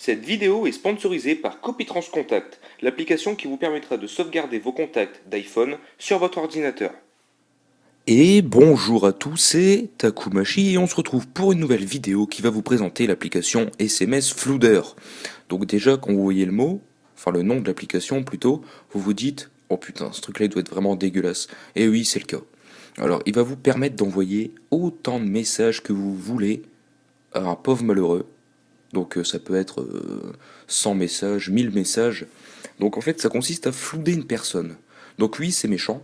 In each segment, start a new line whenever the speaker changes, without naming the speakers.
Cette vidéo est sponsorisée par Copytrans Contact, l'application qui vous permettra de sauvegarder vos contacts d'iPhone sur votre ordinateur.
Et bonjour à tous, c'est Takumashi et on se retrouve pour une nouvelle vidéo qui va vous présenter l'application SMS Flooder. Donc déjà quand vous voyez le mot, enfin le nom de l'application plutôt, vous vous dites « Oh putain, ce truc-là il doit être vraiment dégueulasse ». Et oui, c'est le cas. Alors il va vous permettre d'envoyer autant de messages que vous voulez à un pauvre malheureux. Donc ça peut être 100 messages, 1000 messages. Donc en fait ça consiste à flouder une personne. Donc oui, c'est méchant,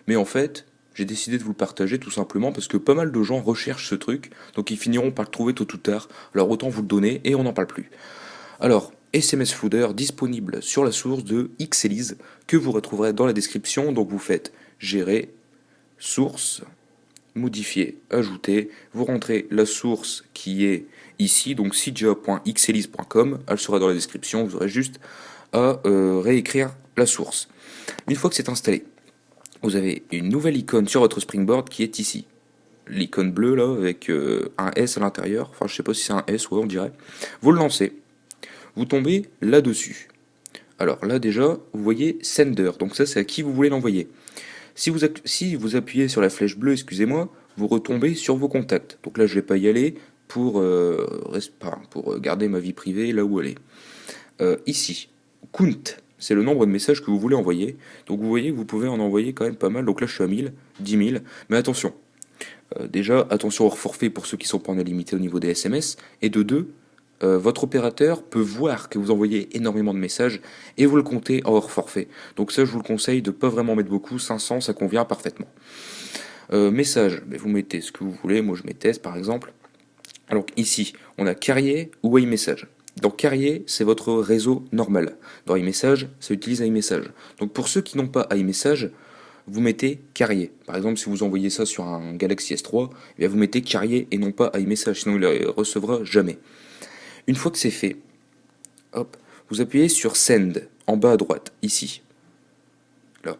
mais en fait j'ai décidé de vous le partager tout simplement parce que pas mal de gens recherchent ce truc, donc ils finiront par le trouver tôt ou tard, alors autant vous le donner et on n'en parle plus. Alors, SMS Flooder disponible sur la source de Xelise que vous retrouverez dans la description, donc vous faites gérer, source, modifier, ajouter, vous rentrez la source qui est ici, donc cja.xelise.com, elle sera dans la description, vous aurez juste à réécrire la source. Une fois que c'est installé, vous avez une nouvelle icône sur votre Springboard qui est ici. L'icône bleue là avec un S à l'intérieur, enfin je sais pas si c'est un S, ouais on dirait. Vous le lancez, vous tombez là-dessus. Alors là déjà, vous voyez Sender, donc ça c'est à qui vous voulez l'envoyer. Si vous appuyez sur la flèche bleue, excusez-moi, vous retombez sur vos contacts. Donc là je vais pas y aller pour garder ma vie privée là où elle est. Ici, Count, c'est le nombre de messages que vous voulez envoyer. Donc vous voyez que vous pouvez en envoyer quand même pas mal. Donc là je suis à 1000, 10 000. Mais attention, déjà attention hors forfait pour ceux qui sont pas en illimité au niveau des SMS. Et de deux, votre opérateur peut voir que vous envoyez énormément de messages et vous le comptez en hors forfait. Donc ça je vous le conseille de pas vraiment mettre beaucoup, 500 ça convient parfaitement. Message, vous mettez ce que vous voulez, moi je mets test par exemple. Alors ici, on a Carrier ou iMessage. Dans Carrier, c'est votre réseau normal. Dans iMessage, ça utilise iMessage. Donc pour ceux qui n'ont pas iMessage, vous mettez Carrier. Par exemple, si vous envoyez ça sur un Galaxy S3, eh bien vous mettez Carrier et non pas iMessage, sinon il ne le recevra jamais. Une fois que c'est fait, hop, vous appuyez sur Send, en bas à droite, ici. Là.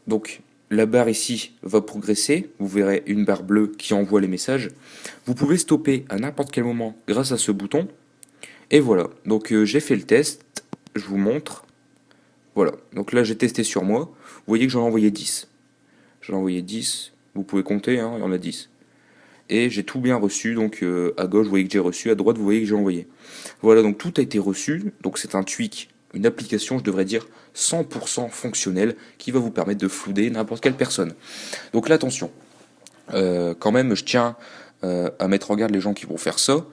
Donc, la barre ici va progresser, vous verrez une barre bleue qui envoie les messages. Vous pouvez stopper à n'importe quel moment grâce à ce bouton. Et voilà, donc j'ai fait le test, je vous montre. Voilà, donc là j'ai testé sur moi, vous voyez que j'en ai envoyé 10. J'en ai envoyé 10, vous pouvez compter, hein, il y en a 10. Et j'ai tout bien reçu, donc à gauche vous voyez que j'ai reçu, à droite vous voyez que j'ai envoyé. Voilà, donc tout a été reçu, donc c'est un tweak, une application, je devrais dire, 100% fonctionnelle, qui va vous permettre de flouder n'importe quelle personne. Donc là, attention, quand même, je tiens à mettre en garde les gens qui vont faire ça.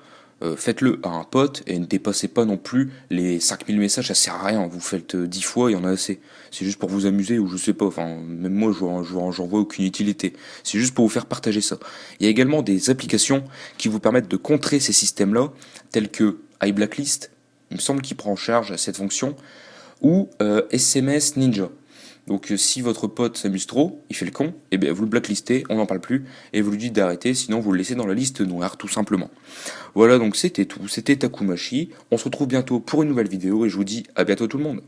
Faites-le à un pote et ne dépassez pas non plus les 5000 messages, ça sert à rien, vous faites 10 fois, il y en a assez. C'est juste pour vous amuser ou je sais pas, enfin, même moi j'en vois aucune utilité. C'est juste pour vous faire partager ça. Il y a également des applications qui vous permettent de contrer ces systèmes-là, tels que iBlacklist, il me semble qu'il prend en charge cette fonction, ou SMS Ninja. Donc si votre pote s'amuse trop, il fait le con, et bien vous le blacklistez, on n'en parle plus, et vous lui dites d'arrêter, sinon vous le laissez dans la liste noire, tout simplement. Voilà, donc c'était tout, c'était Takumashi, on se retrouve bientôt pour une nouvelle vidéo, et je vous dis à bientôt tout le monde.